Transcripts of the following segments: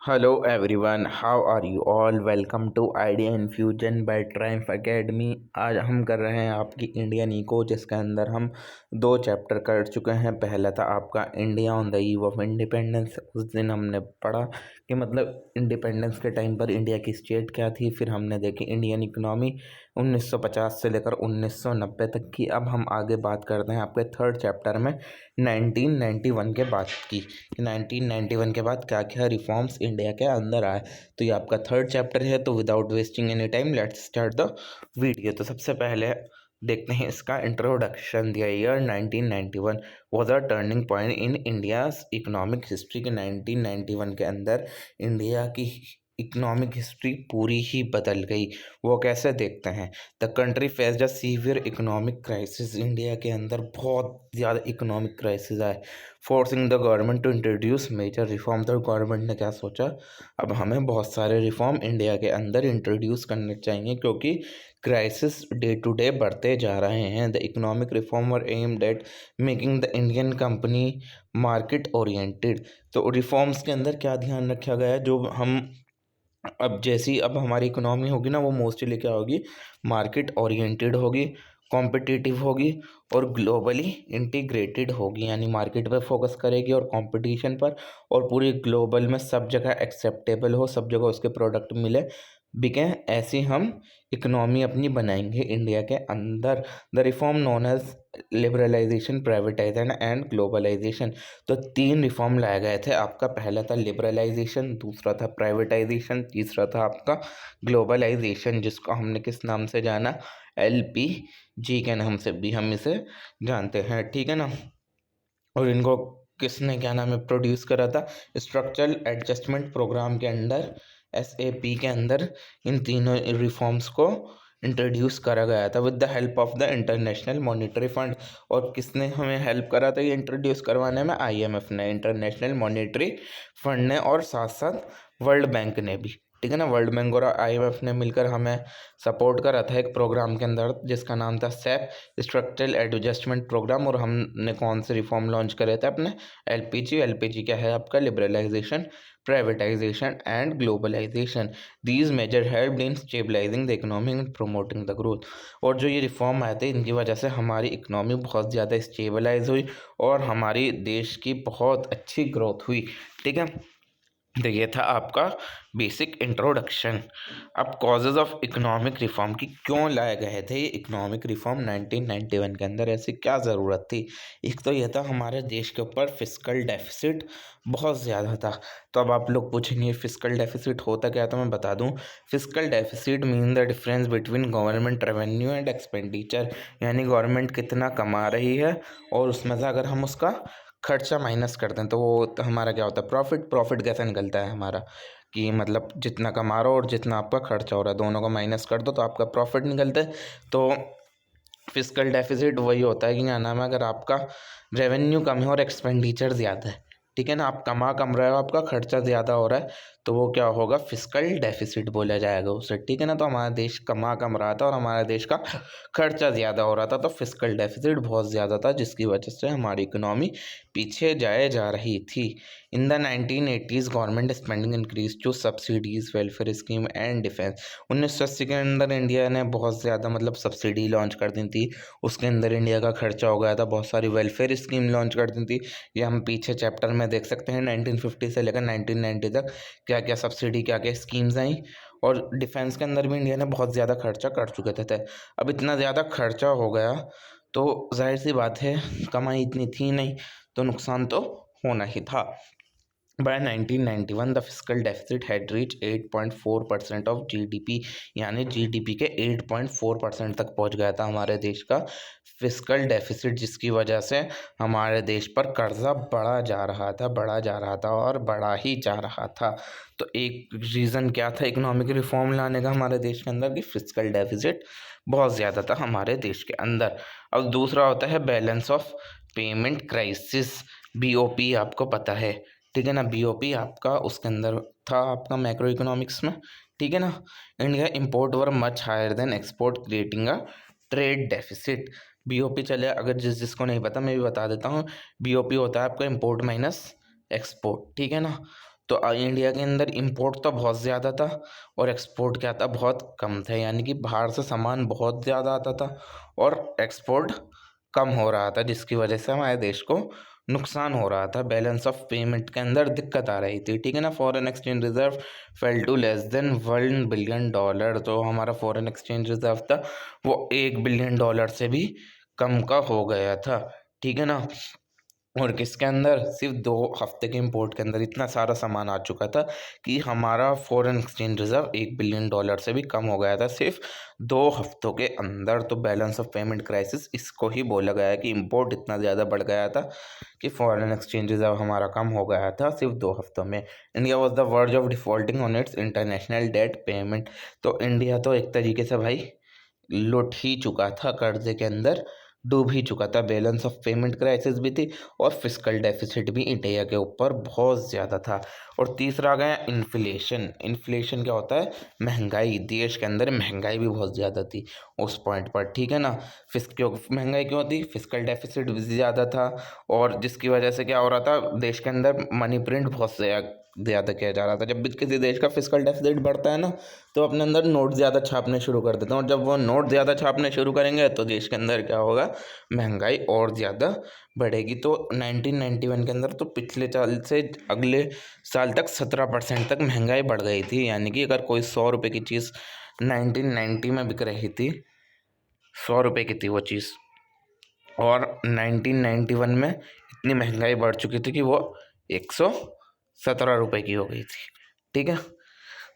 Hello everyone, how are you all? Welcome to Idea Infusion by Triumph Academy। आज हम कर रहे हैं आपकी इंडियन इको, जिसके अंदर हम दो चैप्टर कर चुके हैं। पहला था आपका India on the eve of independence. उस दिन हमने पढ़ा कि मतलब इंडिपेंडेंस के टाइम पर इंडिया की स्टेट क्या थी। फिर हमने देखी इंडियन इकोनॉमी 1950 से लेकर 1990 तक की। अब हम आगे बात करते हैं आपके थर्ड चैप्टर में 1991 के बाद की, कि 1991 के बाद क्या क्या रिफॉर्म्स इंडिया के अंदर आए। तो ये आपका थर्ड चैप्टर है। तो without wasting any time let's start the video. तो सबसे पहले देखते हैं इसका इंट्रोडक्शन। दिया year 1991 was a turning point in India's economic history. के 1991 के अंदर इंडिया की इकोनॉमिक हिस्ट्री पूरी ही बदल गई। वो कैसे देखते हैं। The country faced a severe economic crisis. India के अंदर बहुत ज़्यादा इकोनॉमिक क्राइसिस आए, forcing the government to introduce major reform. तो गवर्नमेंट ने क्या सोचा, अब हमें बहुत सारे रिफॉर्म इंडिया के अंदर इंट्रोड्यूस करने चाहिए, क्योंकि क्राइसिस डे टू डे बढ़ते जा रहे हैं। The economic reform were aimed at making the Indian company market oriented. तो रिफॉर्म्स के अंदर क्या ध्यान रखा गया है, जो हम अब जैसी अब हमारी इकोनॉमी होगी ना, वो मोस्टली क्या होगी, मार्केट ओरिएंटेड होगी, कॉम्पिटिटिव होगी और ग्लोबली इंटीग्रेटेड होगी। यानी मार्केट पर फोकस करेगी और कंपटीशन पर, और पूरी ग्लोबल में सब जगह एक्सेप्टेबल हो, सब जगह उसके प्रोडक्ट मिले, बिकें। ऐसी हम इकोनॉमी अपनी बनाएंगे इंडिया के अंदर। The reform known as liberalisation, privatisation and globalisation. तो तीन रिफॉर्म लाए गए थे। आपका पहला था लिबरलाइजेशन, दूसरा था प्राइवेटाइजेशन, तीसरा था आपका ग्लोबलाइजेशन, जिसको हमने किस नाम से जाना, LPG के नाम से भी हम इसे जानते हैं। ठीक है ना। और इनको किसने क्या नाम है प्रोड्यूस करा था, स्ट्रक्चरल एडजस्टमेंट प्रोग्राम के अंडर, SAP के अंदर इन तीनों रिफॉर्म्स को इंट्रोड्यूस करा गया था with the help of the international monetary fund. और किसने हमें हेल्प करा था ये इंट्रोड्यूस करवाने में, IMF ने, इंटरनेशनल मॉनेटरी फंड ने, और साथ साथ वर्ल्ड बैंक ने भी। ठीक है ना। वर्ल्ड बैंक और IMF ने मिलकर हमें सपोर्ट करा था एक प्रोग्राम के अंदर, जिसका नाम था SAP, स्ट्रक्चरल एडजस्टमेंट प्रोग्राम। और हमने कौन से रिफॉर्म लॉन्च करे थे अपने, LPG क्या है आपका, liberalisation, privatisation and globalisation. These major helped in stabilising the economy and promoting the growth. और जो ये रिफॉर्म आए थे, इनकी वजह से हमारी इकोनॉमी बहुत ज़्यादा स्टेबलाइज हुई और हमारी देश की बहुत अच्छी ग्रोथ हुई। ठीक है। तो ये था आपका बेसिक इंट्रोडक्शन। अब कॉजेज ऑफ इकोनॉमिक रिफॉर्म की क्यों लाए गए थे ये इकोनॉमिक रिफॉर्म 1991 के अंदर, ऐसी क्या ज़रूरत थी। एक तो ये था हमारे देश के ऊपर फिस्कल डेफिसिट बहुत ज़्यादा था। तो अब आप लोग पूछेंगे फिस्कल डेफिसिट होता क्या है, तो मैं बता दूं, fiscal deficit mean the difference between government revenue and expenditure. यानी गवर्नमेंट कितना कमा रही है और उसमें से अगर हम उसका खर्चा माइनस कर दें तो वो तो हमारा क्या होता है, प्रॉफिट। प्रॉफिट कैसे निकलता है हमारा, कि मतलब जितना कमा रहे हो और जितना आपका खर्चा हो रहा है, दोनों को माइनस कर दो तो आपका प्रॉफिट निकलता है। तो फिस्कल डेफिसिट वही होता है कि क्या नाम है, अगर आपका रेवेन्यू कम है और एक्सपेंडिचर ज़्यादा है, ठीक है ना, आप कमा कम रहे हो, आपका खर्चा ज़्यादा हो रहा है, तो वो क्या होगा, फिस्कल डेफिसिट बोला जाएगा उसे। ठीक है ना। तो हमारा देश कमा कम रहा था और हमारे देश का खर्चा ज़्यादा हो रहा था, तो फिस्कल डेफिसिट बहुत ज़्यादा था, जिसकी वजह से हमारी इकोनॉमी पीछे जाए जा रही थी। In the 1980s government spending increase to subsidies, welfare scheme and defence. 1980 के अंदर इंडिया ने बहुत ज़्यादा मतलब सब्सिडी लॉन्च कर दी थी, उसके अंदर इंडिया का खर्चा हो गया था, बहुत सारी वेलफेयर स्कीम लॉन्च कर दी थी। ये हम पीछे चैप्टर में देख सकते हैं 1950 से लेकर 1990 तक क्या क्या सब्सिडी, क्या क्या स्कीम्स आई। और डिफेंस के अंदर भी इंडिया ने बहुत ज़्यादा खर्चा कर चुके थे। अब इतना ज़्यादा खर्चा हो गया तो जाहिर सी बात है कमाई इतनी थी नहीं, तो नुकसान तो होना ही था। By 1991 the fiscal deficit had reach 8.4% of GDP। यानी GDP के 8.4% तक पहुंच गया था हमारे देश का फिस्कल डेफिसिट, जिसकी वजह से हमारे देश पर कर्जा बढ़ा जा रहा था, बढ़ा जा रहा था और बढ़ा ही जा रहा था। तो एक रीज़न क्या था इकोनॉमिक रिफॉर्म लाने का हमारे देश के अंदर, कि फिस्कल डेफिसिट बहुत ज़्यादा था हमारे देश के अंदर। अब दूसरा होता है balance of payment crisis, BOP आपको पता है। ठीक है ना। BOP आपका उसके अंदर था आपका मैक्रो इकोनॉमिक्स में। ठीक है ना। India import were much higher than export, creating a trade deficit. BOP चले, अगर जिसको नहीं पता मैं भी बता देता हूँ। BOP होता है आपका इम्पोर्ट माइनस एक्सपोर्ट। ठीक है ना। तो इंडिया के अंदर इंपोर्ट तो बहुत ज़्यादा था और एक्सपोर्ट क्या था, बहुत कम था। यानी कि बाहर से सामान बहुत ज़्यादा आता था और एक्सपोर्ट कम हो रहा था, जिसकी वजह से हमारे देश को नुकसान हो रहा था। बैलेंस ऑफ पेमेंट के अंदर दिक्कत आ रही थी, ठीक है ना। Foreign exchange reserve fell to less than $1 billion. तो हमारा फॉरेन एक्सचेंज रिजर्व था वो $1 बिलियन से भी कम का हो गया था, ठीक है ना। और किसके अंदर, सिर्फ 2 हफ्ते के इम्पोर्ट के अंदर इतना सारा सामान आ चुका था कि हमारा फॉरेन एक्सचेंज रिजर्व $1 बिलियन से भी कम हो गया था सिर्फ 2 हफ्तों के अंदर। तो बैलेंस ऑफ पेमेंट क्राइसिस इसको ही बोला गया है कि इम्पोर्ट इतना ज़्यादा बढ़ गया था कि फॉरेन एक्सचेंज रिजर्व हमारा कम हो गया था सिर्फ 2 हफ्तों में। India was the verge of defaulting on its international debt payment. तो इंडिया तो एक तरीके से भाई लुट ही चुका था, कर्जे के अंदर डूब ही चुका था। बैलेंस ऑफ पेमेंट क्राइसिस भी थी और फिस्कल डेफिसिट भी इंडिया के ऊपर बहुत ज़्यादा था। और तीसरा आ गया इन्फ्लेशन। इन्फ्लेशन क्या होता है, महंगाई। देश के अंदर महंगाई भी बहुत ज़्यादा थी उस पॉइंट पर, ठीक है ना। क्यों महंगाई क्यों थी, फिस्कल डेफिसिट भी ज़्यादा था और जिसकी वजह से क्या हो रहा था, देश के अंदर मनी प्रिंट बहुत ज़्यादा किया जा रहा था। जब भी किसी देश का फिस्कल डेफिसिट बढ़ता है ना, तो अपने अंदर नोट ज़्यादा छापने शुरू कर देते हैं और जब वो नोट ज़्यादा छापने शुरू करेंगे तो देश के अंदर क्या होगा, महंगाई और ज़्यादा बढ़ेगी। तो 1991 के अंदर तो पिछले साल से अगले साल तक 17% तक महंगाई बढ़ गई थी। यानी कि अगर कोई 100 रुपये की चीज़ 1990 में बिक रही थी, 100 रुपये की थी वो चीज़, और 1991 में इतनी महंगाई बढ़ चुकी थी कि वो 117 रुपये की हो गई थी, ठीक है।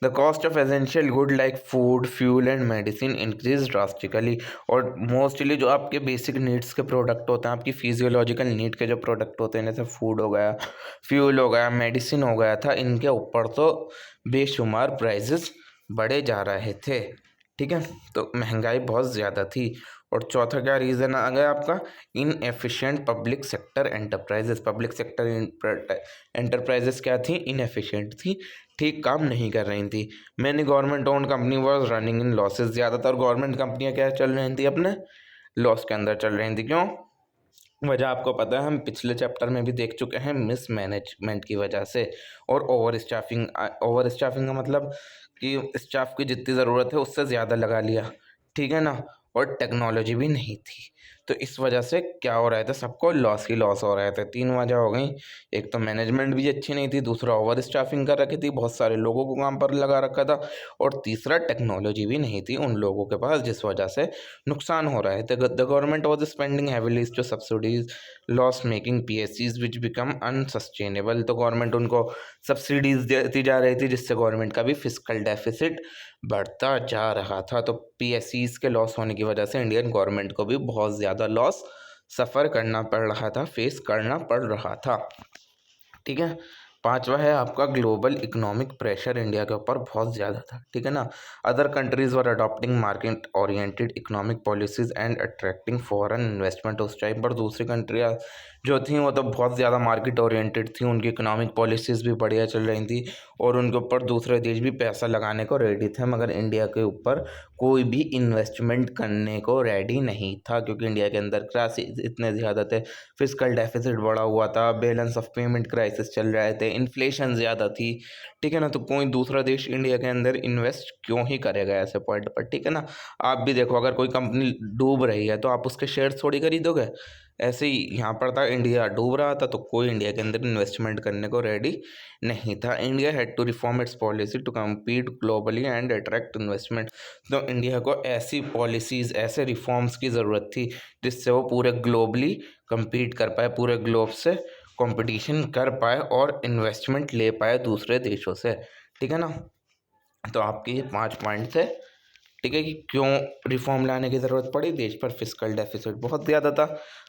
The cost of essential good like food, fuel and medicine increase drastically. और मोस्टली जो आपके बेसिक नीड्स के प्रोडक्ट होते हैं, आपकी फिजियोलॉजिकल नीड के जो प्रोडक्ट होते हैं, जैसे फूड हो गया, फ्यूल हो गया, मेडिसिन हो गया था, इनके ऊपर तो बेशुमार प्राइजेस बढ़े जा रहे थे, ठीक है। तो महंगाई बहुत ज़्यादा थी। और चौथा क्या रीज़न आ गया आपका, inefficient public sector enterprises. Public sector enterprises क्या थी, इनएफिशिएंट थी, ठीक काम नहीं कर रही थी। Many government own company was running in losses. ज़्यादातर गवर्नमेंट कंपनियां क्या चल रही थी, अपने लॉस के अंदर चल रही थी। क्यों, वजह आपको पता है, हम पिछले चैप्टर में भी देख चुके हैं, मिस मैनेजमेंट की वजह से। और ओवर स्टाफिंग। ओवर स्टाफिंग का मतलब कि स्टाफ की जितनी ज़रूरत है उससे ज़्यादा लगा लिया, ठीक है ना। और टेक्नोलॉजी भी नहीं थी, तो इस वजह से क्या हो रहा था, सबको लॉस ही लॉस हो रहे थे। 3 वजह हो गई, एक तो मैनेजमेंट भी अच्छी नहीं थी, दूसरा ओवर स्टाफिंग कर रखी थी, बहुत सारे लोगों को काम पर लगा रखा था, और तीसरा टेक्नोलॉजी भी नहीं थी उन लोगों के पास, जिस वजह से नुकसान हो रहे थे। The government was spending heavily to subsidies loss making पीएससीज विच बिकम अनसस्टेनेबल। तो गवर्नमेंट उनको सब्सिडीज देती जा रही थी, जिससे गवर्नमेंट का भी फिस्कल डेफिसिट बढ़ता जा रहा था। तो पीएससीज के लॉस होने की वजह से इंडियन गवर्नमेंट को भी बहुत ज़्यादा लॉस सफ़र करना पड़ रहा था, फेस करना पड़ रहा था, ठीक है। पांचवा है आपका ग्लोबल इकोनॉमिक प्रेशर। इंडिया के ऊपर बहुत ज़्यादा था, ठीक है ना। Other countries were adopting market oriented economic policies and attracting foreign investment. उस टाइम पर दूसरी कंट्रियाँ जो थी वो तो बहुत ज़्यादा मार्केट ओरिएंटेड थी, उनकी इकोनॉमिक पॉलिसीज़ भी बढ़िया चल रही थी और उनके ऊपर दूसरे देश भी पैसा लगाने को रेडी थे, मगर इंडिया के ऊपर कोई भी इन्वेस्टमेंट करने को रेडी नहीं था, क्योंकि इंडिया के अंदर क्राइसिस इतने ज़्यादा थे, फिस्कल डेफिसिट बढ़ा हुआ था, बैलेंस ऑफ पेमेंट क्राइसिस चल रहे थे, इन्फ्लेशन ज़्यादा थी, ठीक है ना। तो कोई दूसरा देश इंडिया के अंदर इन्वेस्ट क्यों ही करेगा ऐसे पॉइंट पर, ठीक है ना। आप भी देखो, अगर कोई कंपनी डूब रही है तो आप उसके शेयर थोड़ी खरीदोगे। ऐसे ही यहाँ पर था, इंडिया डूब रहा था तो कोई इंडिया के अंदर इन्वेस्टमेंट करने को रेडी नहीं था। India had to reform its policy to compete globally and attract investment. तो इंडिया को ऐसी पॉलिसीज़, ऐसे रिफॉर्म्स की ज़रूरत थी जिससे वो पूरे ग्लोबली कम्पीट कर पाए, पूरे ग्लोब से कंपटीशन कर पाए और इन्वेस्टमेंट ले पाए दूसरे देशों से, ठीक है ना। तो आपके ये 5 पॉइंट थे, ठीक है, कि क्यों रिफॉर्म लाने की ज़रूरत पड़ी। देश पर फिस्कल डेफिसिट बहुत ज़्यादा था,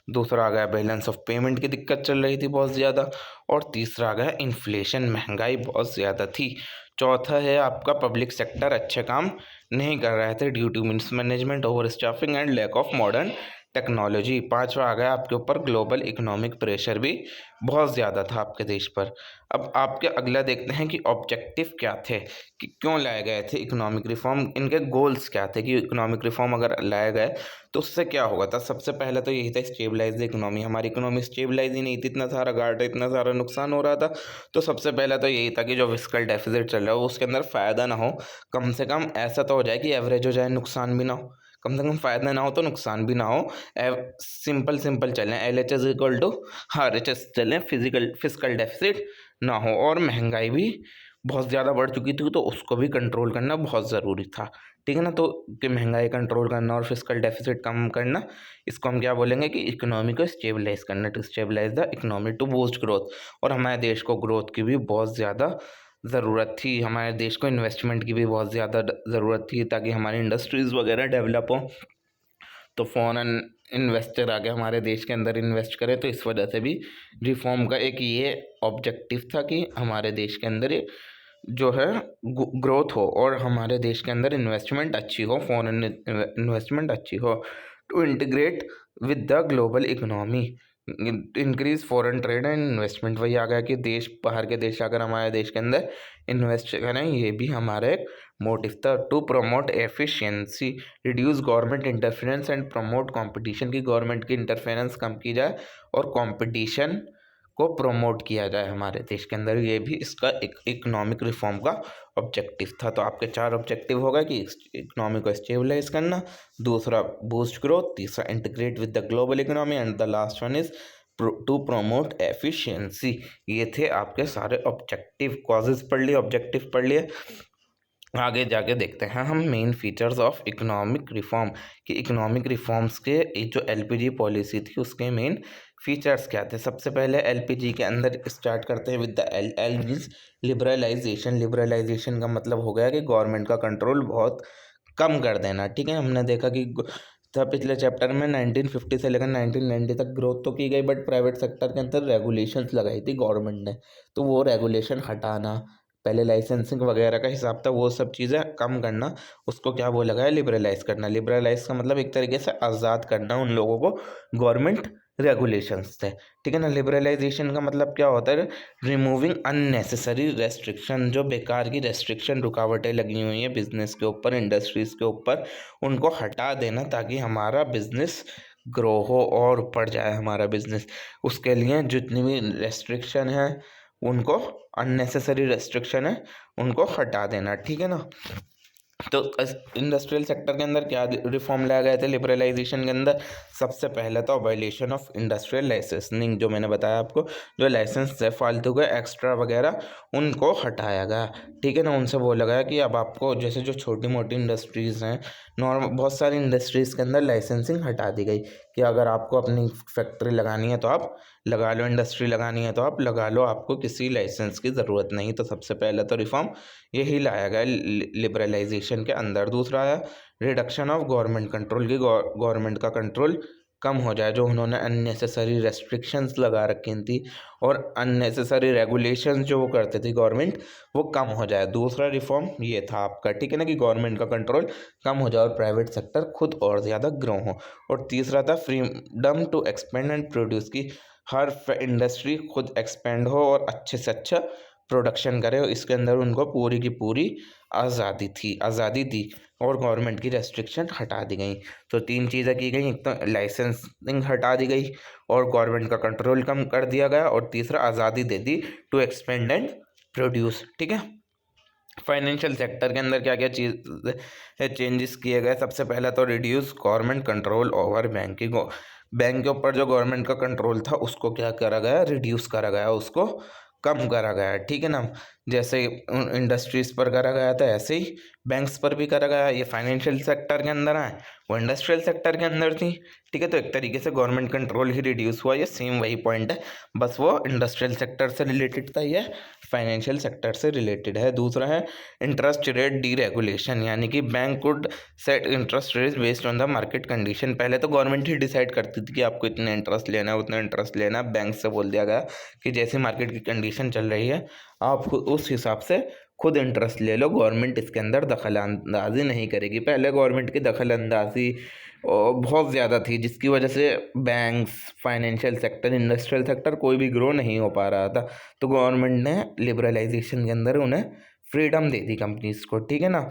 दूसरा आ गया बैलेंस ऑफ पेमेंट की दिक्कत चल रही थी बहुत ज़्यादा, और तीसरा आ गया इन्फ्लेशन, महंगाई बहुत ज़्यादा थी। चौथा है आपका पब्लिक सेक्टर अच्छे काम नहीं कर रहे थे due to mismanagement, over staffing and lack of modern technology. पाँचवा आ गया आपके ऊपर ग्लोबल इकोनॉमिक प्रेशर भी बहुत ज़्यादा था आपके देश पर। अब आपके अगला देखते हैं कि ऑब्जेक्टिव क्या थे, कि क्यों लाए गए थे इकोनॉमिक रिफॉर्म, इनके गोल्स क्या थे कि इकोनॉमिक रिफॉर्म अगर लाए गए तो उससे क्या होगा था। सबसे पहले तो यही था स्टेबलाइज द इकोनॉमी। हमारी इकोनॉमी स्टेबलाइज ही नहीं थी, इतना सारा घाटा, इतना सारा नुकसान हो रहा था। तो सबसे पहले तो यही था कि जो फिस्कल डेफिसिट चल रहा हो उसके अंदर फ़ायदा ना हो, कम से कम ऐसा तो हो जाए कि एवरेज हो जाए, नुकसान भी ना हो। कम से कम फ़ायदा ना हो तो नुकसान भी ना हो। सिंपल सिंपल चलें, LHS इक्वल टू RHS चलें, फिजिकल डेफिसिट ना हो। और महंगाई भी बहुत ज़्यादा बढ़ चुकी थी तो उसको भी कंट्रोल करना बहुत ज़रूरी था, ठीक है ना। तो कि महंगाई कंट्रोल करना और फिजिकल डेफिसिट कम करना, इसको हम क्या बोलेंगे कि इकोनॉमी को स्टेबलाइज करना, to stabilise the economy to boost growth. और हमारे देश को ग्रोथ की भी बहुत ज़्यादा ज़रूरत थी, हमारे देश को इन्वेस्टमेंट की भी बहुत ज़्यादा ज़रूरत थी ताकि हमारी इंडस्ट्रीज़ वगैरह डेवलप हो, तो फॉरेन इन्वेस्टर आके हमारे देश के अंदर इन्वेस्ट करे। तो इस वजह से भी रिफॉर्म का एक ये ऑब्जेक्टिव था कि हमारे देश के अंदर जो है ग्रोथ हो और हमारे देश के अंदर इन्वेस्टमेंट अच्छी हो, फॉरेन इन्वेस्टमेंट अच्छी हो। To integrate with the global economy, increase foreign trade and investment. वही आ गया कि देश, बाहर के देश आकर हमारे देश के अंदर इन्वेस्ट करें, ये भी हमारा एक मोटिव था। To promote efficiency, reduce government interference and promote competition, की गवर्नमेंट की इंटरफेरेंस कम की जाए और कंपटीशन को प्रमोट किया जाए हमारे देश के अंदर। ये भी इसका एक इकोनॉमिक रिफॉर्म का ऑब्जेक्टिव था। तो आपके 4 ऑब्जेक्टिव हो गए कि इकोनॉमी को स्टेबलाइज करना, दूसरा बूस्ट ग्रोथ, तीसरा integrate with the global economy and the last one is to promote efficiency. ये थे आपके सारे ऑब्जेक्टिव। कॉजेज पढ़ लिए, ऑब्जेक्टिव पढ़ लिए। आगे जाके देखते हैं हम main features of economic reform, कि इकोनॉमिक रिफॉर्म्स के जो LPG पॉलिसी थी उसके मेन फीचर्स क्या थे। सबसे पहले LPG के अंदर स्टार्ट करते हैं with the L means liberalisation. Liberalisation का मतलब हो गया कि गवर्नमेंट का कंट्रोल बहुत कम कर देना, ठीक है। हमने देखा कि था पिछले चैप्टर में 1950 से लेकर 1990 तक ग्रोथ तो की गई, बट प्राइवेट सेक्टर के अंदर रेगुलेशंस लगाई थी गवर्नमेंट ने, तो वो रेगुलेशन हटाना, पहले लाइसेंसिंग वगैरह का हिसाब था, वो सब चीज़ें कम करना, उसको क्या बोला गया, लिबरलाइज करना। लिबरलाइज का मतलब एक तरीके से आज़ाद करना उन लोगों को गवर्नमेंट रेगुलेशंस से, ठीक है ना। लिबरलाइजेशन का मतलब क्या होता है, रिमूविंग अननेसेसरी रेस्ट्रिक्शन, जो बेकार की रेस्ट्रिक्शन, रुकावटें लगी हुई हैं बिजनेस के ऊपर, इंडस्ट्रीज़ के ऊपर, उनको हटा देना ताकि हमारा बिजनेस ग्रो हो और बढ़ जाए हमारा बिजनेस। उसके लिए जितनी भी रेस्ट्रिक्शन है उनको, अननेसेसरी रेस्ट्रिक्शन है उनको हटा देना, ठीक है ना। तो इंडस्ट्रियल सेक्टर के अंदर क्या रिफॉर्म लाए गए थे लिबरलाइजेशन के अंदर। सबसे पहले तो अबॉलिशन ऑफ इंडस्ट्रियल लाइसेंसिंग, जो मैंने बताया आपको, जो लाइसेंस है फालतू के एक्स्ट्रा वगैरह उनको हटाया गया, ठीक है ना। उनसे बोला गया कि अब आपको जैसे जो छोटी मोटी इंडस्ट्रीज़ हैं, नॉर्मल बहुत सारी इंडस्ट्रीज़ के अंदर लाइसेंसिंग हटा दी गई कि अगर आपको अपनी फैक्ट्री लगानी है तो आप लगा लो, इंडस्ट्री लगानी है तो आप लगा लो, आपको किसी लाइसेंस की ज़रूरत नहीं। तो सबसे पहले तो रिफॉर्म यही लाया गया लिबरलाइजेशन के अंदर। दूसरा आया रिडक्शन ऑफ गवर्नमेंट कंट्रोल, की गवर्नमेंट का कंट्रोल कम हो जाए, जो उन्होंने अननेसेसरी रेस्ट्रिक्शंस लगा रखी थी और अननेसेसरी रेगुलेशंस जो वो करते थे गवर्नमेंट, वो कम हो जाए। दूसरा रिफॉर्म ये था आपका, ठीक है ना, कि गवर्नमेंट का कंट्रोल कम हो जाए और प्राइवेट सेक्टर खुद और ज़्यादा ग्रो हो। और तीसरा था freedom to expand and produce, की हर इंडस्ट्री खुद एक्सपेंड हो और अच्छे से अच्छा प्रोडक्शन करे, इसके अंदर उनको पूरी की पूरी आज़ादी दी और गवर्नमेंट की रेस्ट्रिक्शन हटा दी गई। तो 3 चीज़ें की गई, एक तो लाइसेंसिंग हटा दी गई और गवर्नमेंट का कंट्रोल कम कर दिया गया, और तीसरा आज़ादी दे दी टू एक्सपेंड एंड प्रोड्यूस, ठीक है। फाइनेंशियल सेक्टर के अंदर क्या क्या चीज़ चेंजेस किए गए। सबसे पहला तो reduce government control over banking, bank के ऊपर जो गवर्नमेंट का कंट्रोल था उसको क्या करा गया, रिड्यूस करा गया, उसको कम करा गया, ठीक है ना। जैसे इंडस्ट्रीज़ पर करा गया था ऐसे ही बैंक्स पर भी करा गया। ये फाइनेंशियल सेक्टर के अंदर आए, वो इंडस्ट्रियल सेक्टर के अंदर थी, ठीक है। तो एक तरीके से गवर्नमेंट कंट्रोल ही रिड्यूस हुआ, ये सेम वही पॉइंट है, बस वो इंडस्ट्रियल सेक्टर से रिलेटेड था, ये फाइनेंशियल सेक्टर से रिलेटेड है। दूसरा है इंटरेस्ट रेट डीरेगुलेशन, यानी कि bank could set interest rate based on the market condition. पहले तो गवर्नमेंट ही डिसाइड करती थी कि आपको इतना इंटरेस्ट लेना है, उतना इंटरेस्ट लेना है। बैंक से बोल दिया गया कि जैसे मार्केट की कंडीशन चल रही है आप खुद उस हिसाब से खुद इंटरेस्ट ले लो, गवर्नमेंट इसके अंदर दखल अंदाजी नहीं करेगी। पहले गवर्नमेंट की दखल अंदाजी बहुत ज़्यादा थी, जिसकी वजह से banks, financial sector, industrial sector कोई भी ग्रो नहीं हो पा रहा था। तो गवर्नमेंट ने लिबरलाइजेशन के अंदर उन्हें फ्रीडम दे दी कंपनीज को, ठीक है ना।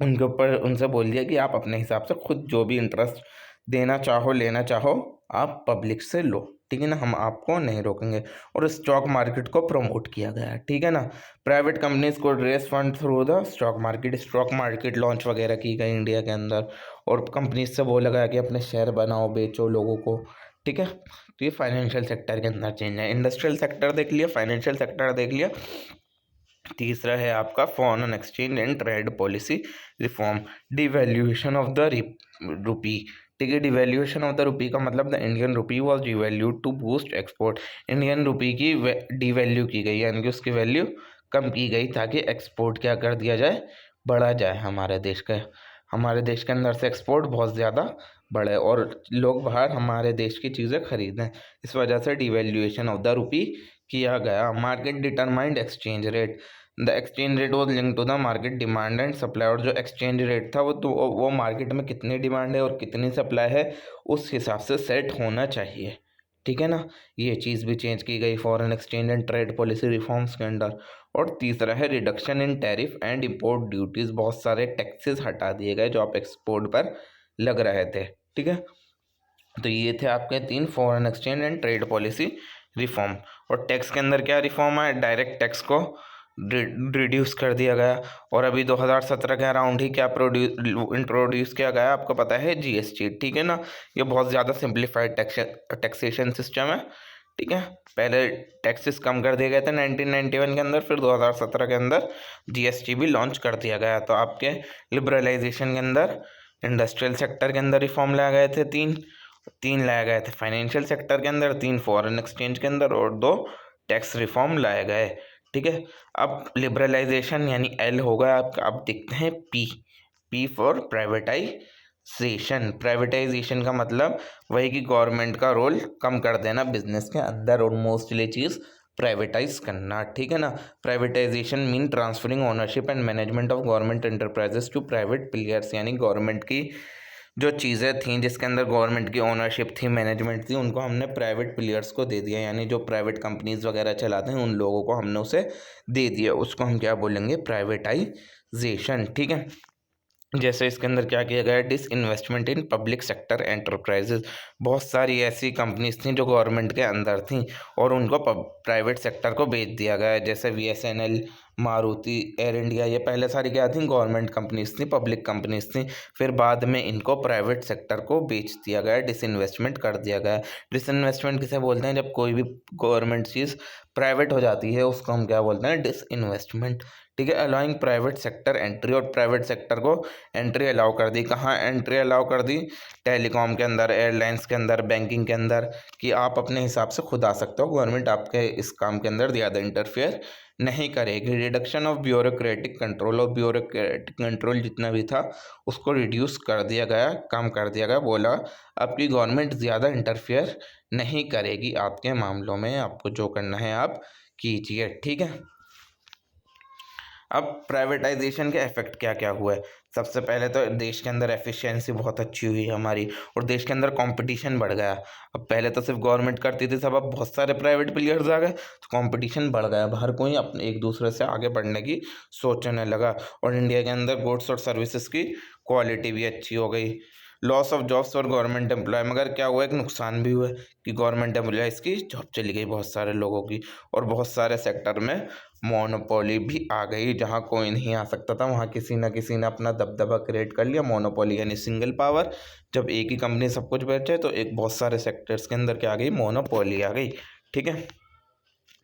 उनके ऊपर उनसे बोल दिया कि आप अपने हिसाब से खुद जो भी इंटरेस्ट देना चाहो, लेना चाहो, आप पब्लिक से लो, ठीक है ना, हम आपको नहीं रोकेंगे। और स्टॉक मार्केट को प्रमोट किया गया, ठीक है ना। प्राइवेट कंपनीज को raise fund through the stock market launch वगैरह की गई इंडिया के अंदर। और कंपनीज से बोला गया कि अपने शेयर बनाओ, बेचो लोगों को, ठीक है। तो ये फाइनेंशियल सेक्टर के अंदर चेंज है। इंडस्ट्रियल सेक्टर देख लिया, फाइनेंशियल सेक्टर देख लिया। तीसरा है आपका foreign exchange and trade policy reform, devaluation of the rupee, ठीक है। डिवैल्यूएशन ऑफ द रुपी का मतलब the Indian rupee was devalued to boost export. Indian rupee की डिवैल्यू की गई, यानी कि उसकी वैल्यू कम की गई ताकि एक्सपोर्ट क्या कर दिया जाए, बढ़ा जाए हमारे देश के अंदर से एक्सपोर्ट बहुत ज़्यादा बढ़े और लोग बाहर हमारे देश की चीज़ें खरीदें। इस वजह से डिवैल्यूएशन ऑफ द रुपी किया गया। Market determined exchange rate, the exchange rate was link to the market demand and supply. और जो एक्सचेंज रेट था वो मार्केट में कितनी डिमांड है और कितनी सप्लाई है उस हिसाब से सेट होना चाहिए, ठीक है ना। ये चीज़ भी चेंज की गई foreign exchange and trade policy reforms के अंडर। और तीसरा है reduction in tariff and import duties, बहुत सारे टैक्सेस हटा दिए गए जो आप एक्सपोर्ट पर लग रहे थे, ठीक है। तो ये थे आपके 3 foreign exchange and trade policy reform. और टैक्स के अंदर क्या रिफॉर्म है, डायरेक्ट टैक्स को रिड्यूस कर दिया गया। और अभी 2017 के अराउंड ही क्या इंट्रोड्यूस किया गया, आपको पता है, जीएसटी, ठीक है ना। ये बहुत ज़्यादा सिंप्लीफाइड टैक्सेशन सिस्टम है, ठीक है। पहले टैक्सेस कम कर दिए गए थे 1991 के अंदर, फिर 2017 के अंदर जीएसटी भी लॉन्च कर दिया गया। तो आपके लिबरलाइजेशन के अंदर इंडस्ट्रियल सेक्टर के अंदर रिफॉर्म लाए गए थे, तीन लाए गए थे फाइनेंशियल सेक्टर के अंदर, 3 फॉरेन एक्सचेंज के अंदर और 2 टैक्स रिफॉर्म लाए गए, ठीक है। अब लिबरलाइजेशन यानी एल होगा आपका, अब देखते हैं पी फॉर प्राइवेटाइजेशन। प्राइवेटाइजेशन का मतलब वही कि गवर्नमेंट का रोल कम कर देना बिजनेस के अंदर और मोस्टली चीज़ प्राइवेटाइज करना, ठीक है ना। Privatisation mean transferring ownership and management of government enterprises to private players, यानी गवर्नमेंट की जो चीज़ें थीं जिसके अंदर गवर्नमेंट की ओनरशिप थी, मैनेजमेंट थी, उनको हमने प्राइवेट प्लेयर्स को दे दिया, यानी जो प्राइवेट कंपनीज वगैरह चलाते हैं उन लोगों को हमने उसे दे दिया। उसको हम क्या बोलेंगे, प्राइवेटाइजेशन, ठीक है। जैसे इसके अंदर क्या किया गया, disinvestment in public sector enterprises. बहुत सारी ऐसी कंपनीज थीं जो गवर्नमेंट के अंदर थीं और उनको प्राइवेट सेक्टर को बेच दिया गया, जैसे बीएसएनएल, मारुति, एयर इंडिया। ये पहले सारी क्या थी, गवर्नमेंट कंपनीज थी, पब्लिक कंपनीज थी। फिर बाद में इनको प्राइवेट सेक्टर को बेच दिया गया, डिसइन्वेस्टमेंट कर दिया गया। डिसइन्वेस्टमेंट किसे बोलते हैं, जब कोई भी गवर्नमेंट चीज़ प्राइवेट हो जाती है उसको हम क्या बोलते हैं, डिसइन्वेस्टमेंट, ठीक है। अलाउइंग प्राइवेट सेक्टर एंट्री, और प्राइवेट सेक्टर को एंट्री अलाउ कर दी। कहाँ एंट्री अलाउ कर दी, टेलीकॉम के अंदर, एयरलाइंस के अंदर, बैंकिंग के अंदर, कि आप अपने हिसाब से खुद आ सकते हो, गवर्नमेंट आपके इस काम के अंदर ज़्यादा इंटरफेयर नहीं करेगी। रिडक्शन ऑफ ब्यूरोक्रेटिक कंट्रोल, और ब्यूरोक्रेटिक कंट्रोल जितना भी था उसको रिड्यूस कर दिया गया, कम कर दिया गया। बोला आपकी गवर्नमेंट ज़्यादा इंटरफेयर नहीं करेगी आपके मामलों में, आपको जो करना है आप कीजिए, ठीक है। अब प्राइवेटाइजेशन के इफेक्ट क्या क्या हुआ है। सबसे पहले तो देश के अंदर एफिशिएंसी बहुत अच्छी हुई हमारी, और देश के अंदर कंपटीशन बढ़ गया। अब पहले तो सिर्फ गवर्नमेंट करती थी सब, अब बहुत सारे प्राइवेट प्लेयर्स आ गए तो कंपटीशन बढ़ गया, हर कोई अपने एक दूसरे से आगे बढ़ने की सोचने लगा। और इंडिया के अंदर गुड्स और सर्विसेज की क्वालिटी भी अच्छी हो गई। लॉस ऑफ जॉब्स और गवर्नमेंट एम्प्लॉय, मगर क्या हुआ, एक नुकसान भी हुआ कि गवर्नमेंट एम्प्लॉयज़ की जॉब चली गई बहुत सारे लोगों की, और बहुत सारे सेक्टर में मोनोपोली भी आ गई, जहां कोई नहीं आ सकता था वहां किसी न किसी ने अपना दबदबा क्रिएट कर लिया। मोनोपोली यानी सिंगल पावर, जब एक ही कंपनी सब कुछ बेचे तो एक बहुत सारे सेक्टर्स के अंदर क्या आ गई, मोनोपोली आ गई, ठीक है।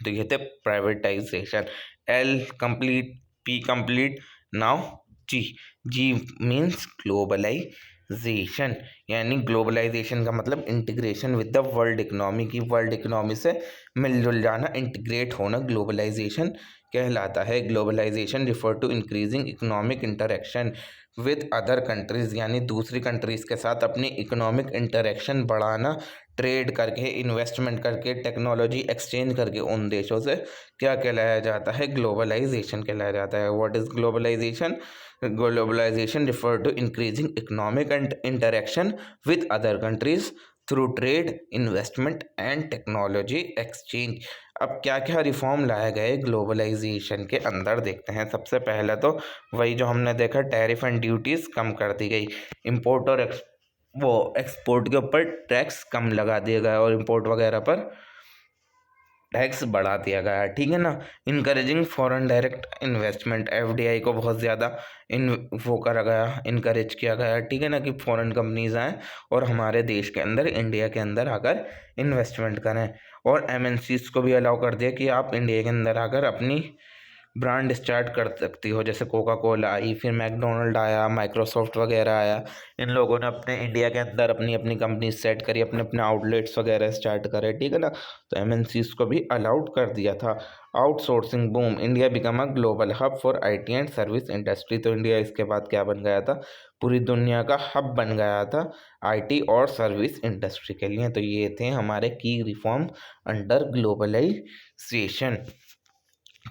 तो ये थे privatization. L complete, P complete, now G means globalization, यानी ग्लोबलाइजेशन का मतलब integration with the world economy, की वर्ल्ड इकोनॉमी से मिलजुल जाना, इंटीग्रेट होना, ग्लोबलाइजेशन कहलाता है। Globalization refer to increasing economic interaction with other countries, यानी दूसरी कंट्रीज़ के साथ अपनी इकोनॉमिक इंटरेक्शन बढ़ाना, ट्रेड करके, इन्वेस्टमेंट करके, टेक्नोलॉजी एक्सचेंज करके उन देशों से क्या कहलाया जाता है? ग्लोबलाइजेशन कहलाया जाता है। What is globalisation? Globalisation refer to increasing economic interaction with other countries through trade, investment and technology exchange. अब क्या क्या रिफॉर्म लाए गए ग्लोबलाइजेशन के अंदर देखते हैं। सबसे पहले तो वही जो हमने देखा, टैरिफ एंड ड्यूटीज़ कम कर दी गई, इम्पोर्ट और एक्सपोर्ट के ऊपर टैक्स कम लगा दिया गया और इम्पोर्ट वगैरह पर टैक्स बढ़ा दिया गया है, ठीक है ना। Encouraging foreign direct investment, FDI को बहुत ज़्यादा इन वो करा गया, इनकरेज किया गया, ठीक है ना, कि फॉरेन कंपनीज आएँ और हमारे देश के अंदर, इंडिया के अंदर आकर इन्वेस्टमेंट करें। और एमएनसीज को भी अलाउ कर दिया कि आप इंडिया के अंदर आकर अपनी ब्रांड स्टार्ट कर सकती हो। जैसे कोका कोला आई, फिर मैकडोनल्ड आया, माइक्रोसॉफ्ट वगैरह आया। इन लोगों ने अपने इंडिया के अंदर अपनी अपनी कंपनी सेट करी, अपने अपने आउटलेट्स वगैरह स्टार्ट करे, ठीक है ना। तो एमएनसीज को भी अलाउड कर दिया था। Outsourcing boom, India become a global hub for IT and service industry. तो इंडिया इसके बाद क्या बन गया था? पूरी दुनिया का हब बन गया था आईटी और सर्विस इंडस्ट्री के लिए। तो ये थे हमारे की रिफॉर्म अंडर ग्लोबलाइजेशन,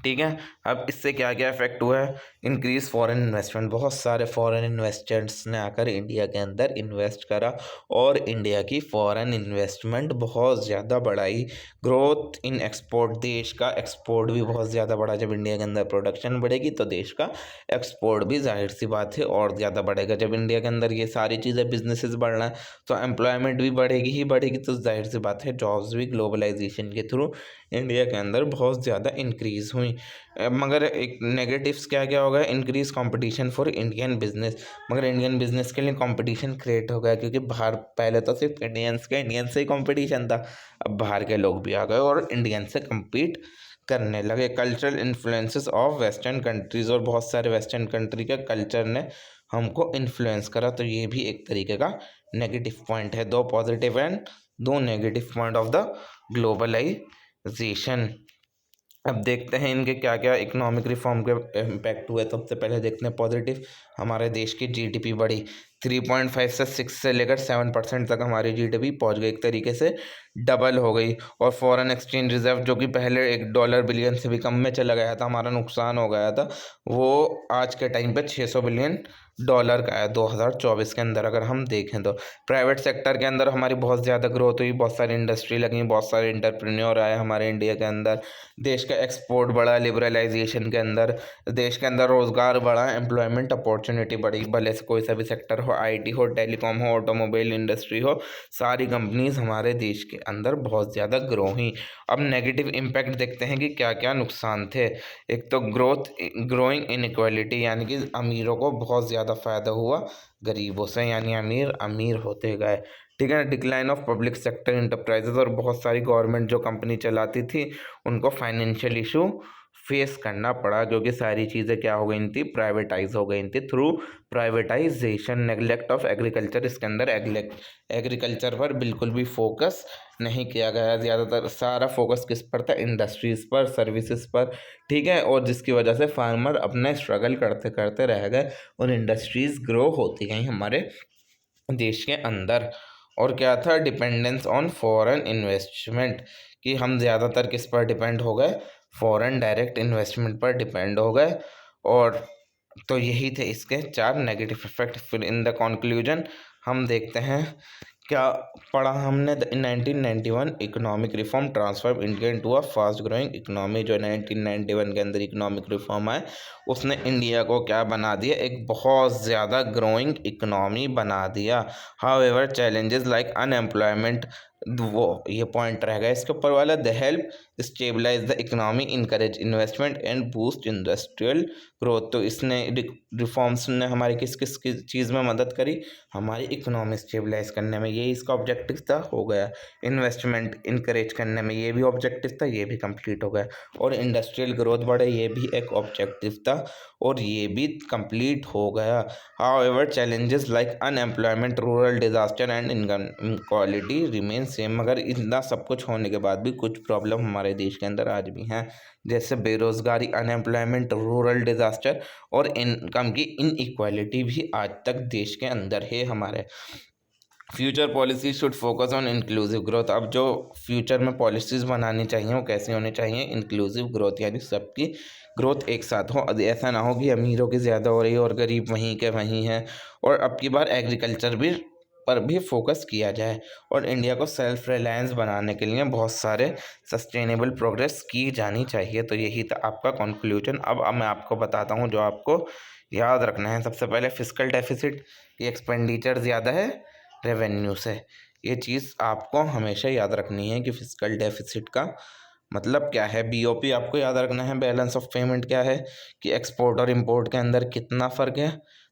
ठीक है। अब इससे क्या क्या इफेक्ट हुआ है? इंक्रीज फॉरेन इन्वेस्टमेंट, बहुत सारे फॉरेन इन्वेस्टर्स ने आकर इंडिया के अंदर इन्वेस्ट करा और इंडिया की फॉरेन इन्वेस्टमेंट बहुत ज़्यादा बढ़ाई। ग्रोथ इन एक्सपोर्ट, देश का एक्सपोर्ट भी बहुत ज़्यादा बढ़ा। जब इंडिया के अंदर प्रोडक्शन बढ़ेगी तो देश का एक्सपोर्ट भी जाहिर सी बात है और ज़्यादा बढ़ेगा। जब इंडिया के अंदर ये सारी चीज़ें, बिजनेसेस बढ़ रहा है तो एम्प्लॉयमेंट भी बढ़ेगी ही बढ़ेगी, तो जाहिर सी बात है जॉब्स भी ग्लोबलाइजेशन के थ्रू इंडिया के अंदर बहुत ज़्यादा इंक्रीज़ हुई। मगर एक नेगेटिव्स क्या क्या हो गया? Increase competition for Indian business, मगर इंडियन बिजनेस के लिए कंपटीशन क्रिएट हो गया, क्योंकि बाहर पहले तो सिर्फ इंडियन से ही कंपटीशन था, अब बाहर के लोग भी आ गए और इंडियन से compete करने लगे। Cultural influences of western countries, और बहुत सारे वेस्टर्न कंट्री के कल्चर ने हमको इन्फ्लुएंस करा, तो ये भी एक तरीके का नेगेटिव पॉइंट है। दो पॉजिटिव एंड दो negative point of the globalisation. अब देखते हैं इनके क्या क्या इकोनॉमिक रिफॉर्म के इम्पैक्ट हुए। सबसे पहले देखते हैं पॉजिटिव, हमारे देश की जीडीपी बढ़ी 3.5 से 6 से लेकर 7% तक हमारी जीडीपी पहुंच गई, एक तरीके से डबल हो गई। और फॉरेन एक्सचेंज रिजर्व, जो कि पहले $1 बिलियन से भी कम में चला गया था, हमारा नुकसान हो गया था, वो आज के टाइम पे $600 बिलियन का है 2024 के अंदर। अगर हम देखें तो प्राइवेट सेक्टर के अंदर हमारी बहुत ज़्यादा ग्रोथ हुई, बहुत सारी इंडस्ट्री लगी, बहुत सारे इंटरप्रेन्योर आए हमारे इंडिया के अंदर, देश का एक्सपोर्ट बढ़ा, लिबरलाइजेशन के अंदर देश के अंदर रोज़गार बढ़ा, एम्प्लॉयमेंट अपॉर्चुनिटी बढ़ी। भले से कोई सा भी सेक्टर हो, आईटी हो, टेलीकॉम हो, ऑटोमोबाइल इंडस्ट्री हो, सारी कंपनीज हमारे देश के अंदर बहुत ज़्यादा ग्रो हुई। अब नेगेटिव इम्पैक्ट देखते हैं कि क्या क्या नुकसान थे। एक तो ग्रोइंग इनइक्वालिटी, यानी कि अमीरों को बहुत ज़्यादा फ़ायदा हुआ गरीबों से, यानी अमीर अमीर होते गए, ठीक है। Decline of public sector enterprises, और बहुत सारी गवर्नमेंट जो कंपनी चलाती थी उनको फाइनेंशियल इशू फेस करना पड़ा, क्योंकि सारी चीज़ें क्या हो गई थी? प्राइवेटाइज हो गई थी through privatisation. Neglect of agriculture, इसके अंदर एग्रीकल्चर पर बिल्कुल भी फोकस नहीं किया गया, ज़्यादातर सारा फोकस किस पर था? इंडस्ट्रीज़ पर, सर्विसेज पर, ठीक है। और जिसकी वजह से फार्मर अपने स्ट्रगल करते करते रह गए और इंडस्ट्रीज़ ग्रो होती गई हमारे देश के अंदर। और क्या था? डिपेंडेंस ऑन फॉरेन इन्वेस्टमेंट, कि हम ज़्यादातर किस पर डिपेंड हो गए? फॉरेन डायरेक्ट इन्वेस्टमेंट पर डिपेंड हो गए। और तो यही थे इसके 4 नेगेटिव इफेक्ट। फिर इन द कंक्लूजन हम देखते हैं क्या पढ़ा हमने। इन 1991 economic reform transform India into a fast growing economy. जो 1991 के अंदर इकोनॉमिक रिफॉर्म आए उसने इंडिया को क्या बना दिया? एक बहुत ज़्यादा ग्रोइंग इकोनॉमी बना दिया। हाउएवर चैलेंजेस लाइक अनएम्प्लॉयमेंट, वो ये पॉइंट रह गया इसके ऊपर वाला। The help stabilise the economy, encourage investment and boost industrial growth. तो इसने रिफॉर्म्स ने हमारी किस किस चीज़ में मदद करी? हमारी इकोनॉमी स्टेबलाइज करने में, ये इसका ऑब्जेक्टिव था, हो गया। इन्वेस्टमेंट इनकरेज करने में ये भी ऑब्जेक्टिव था, ये भी कंप्लीट हो गया। और इंडस्ट्रियल ग्रोथ बढ़े, ये भी एक ऑब्जेक्टिव था और ये भी कंप्लीट हो गया। However challenges like unemployment, rural disaster and income inequality remains same, मगर इतना सब कुछ होने के बाद भी कुछ प्रॉब्लम हमारे देश के अंदर आज भी हैं, जैसे बेरोजगारी, अनएम्प्लॉयमेंट, रूरल डिजास्टर और इनकम की इनइक्वालिटी भी आज तक देश के अंदर है हमारे। Future policy should focus on inclusive growth. अब जो फ्यूचर में पॉलिसीज़ बनानी चाहिए वो कैसी होनी चाहिए? इंक्लूसिव ग्रोथ, यानी सबकी ग्रोथ एक साथ हो। ऐसा ना हो कि अमीरों की ज़्यादा हो रही है और गरीब वहीं के वहीं हैं। और अब की बार एग्रीकल्चर भी पर भी फोकस किया जाए और इंडिया को सेल्फ रिलायंस बनाने के लिए बहुत सारे सस्टेनेबल प्रोग्रेस की जानी चाहिए। तो यही था आपका कंक्लूजन। अब मैं आपको बताता हूँ जो आपको याद रखना है। सबसे पहले फिस्कल डेफिसिट, ये एक्सपेंडिचर ज़्यादा है रेवेन्यू से। ये चीज़ आपको हमेशा याद रखनी है कि फिस्कल डेफिसिट का मतलब क्या है। बीओपी आपको याद रखना है, बैलेंस ऑफ पेमेंट क्या है, कि एक्सपोर्ट और इंपोर्ट के अंदर कितना फ़र्क है,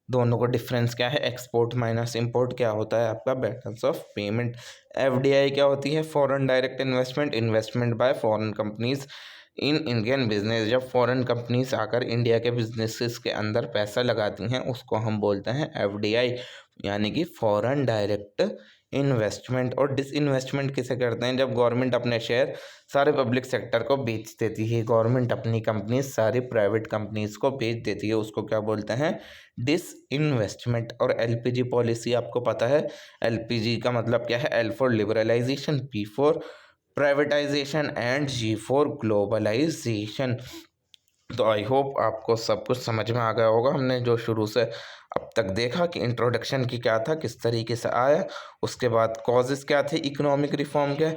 दोनों को डिफरेंस क्या है, एक्सपोर्ट माइनस इंपोर्ट क्या होता है आपका बैलेंस ऑफ पेमेंट। एफडीआई क्या होती है? Foreign direct investment, investment by foreign companies in Indian business. जब फॉरेन कंपनीज आकर इंडिया के बिजनेसेस के अंदर पैसा लगाती हैं उसको हम बोलते हैं एफडीआई, यानी कि फॉरेन डायरेक्ट इन्वेस्टमेंट। और डिसइन्वेस्टमेंट किसे करते हैं? जब गवर्नमेंट अपने शेयर सारे पब्लिक सेक्टर को बेच देती है, गवर्नमेंट अपनी कंपनी सारी प्राइवेट कंपनीज को बेच देती है, उसको क्या बोलते हैं? डिसइन्वेस्टमेंट। और एलपीजी पॉलिसी आपको पता है, एलपीजी का मतलब क्या है? L for liberalisation, P for privatisation and G for globalisation. तो आई होप आपको सब कुछ समझ में आ गया होगा। हमने जो शुरू से अब तक देखा कि इंट्रोडक्शन की क्या था, किस तरीके से आया, उसके बाद कॉजेस क्या थे इकोनॉमिक रिफॉर्म के,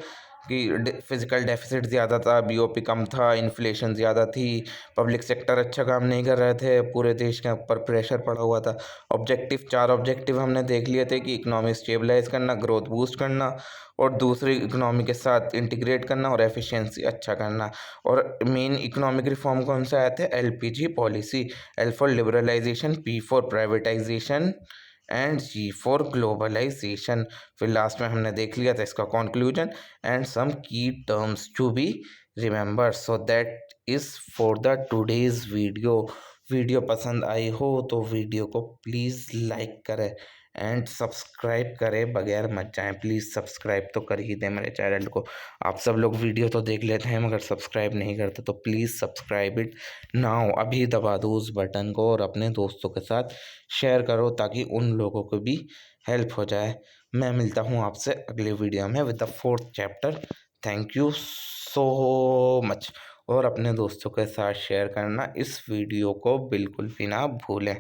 कि फिजिकल डेफिसिट ज़्यादा था, बीओपी कम था, इन्फ्लेशन ज़्यादा थी, पब्लिक सेक्टर अच्छा काम नहीं कर रहे थे, पूरे देश के ऊपर प्रेशर पड़ा हुआ था। ऑब्जेक्टिव, 4 ऑब्जेक्टिव हमने देख लिए थे कि इकोनॉमी स्टेबलाइज करना, ग्रोथ बूस्ट करना और दूसरी इकोनॉमी के साथ इंटीग्रेट करना और एफिशिएंसी अच्छा करना। और मेन इकोनॉमिक रिफॉर्म कौन से आए थे? LPG policy, L for liberalisation, P for privatisation and G for globalisation. फिर लास्ट में हमने देख लिया था इसका conclusion and some key terms to be remember. So that is for the today's video. Video पसंद आई हो तो वीडियो को प्लीज़ लाइक करें एंड सब्सक्राइब करें, बगैर मत जाएं। प्लीज़ सब्सक्राइब तो कर ही दें मेरे चैनल को। आप सब लोग वीडियो तो देख लेते हैं मगर सब्सक्राइब नहीं करते, तो प्लीज़ सब्सक्राइब इट नाउ। अभी दबा दो उस बटन को और अपने दोस्तों के साथ शेयर करो ताकि उन लोगों को भी हेल्प हो जाए। मैं मिलता हूँ आपसे अगले वीडियो में with the 4th chapter. Thank you so much. और अपने दोस्तों के साथ शेयर करना इस वीडियो को बिल्कुल भी ना भूलें।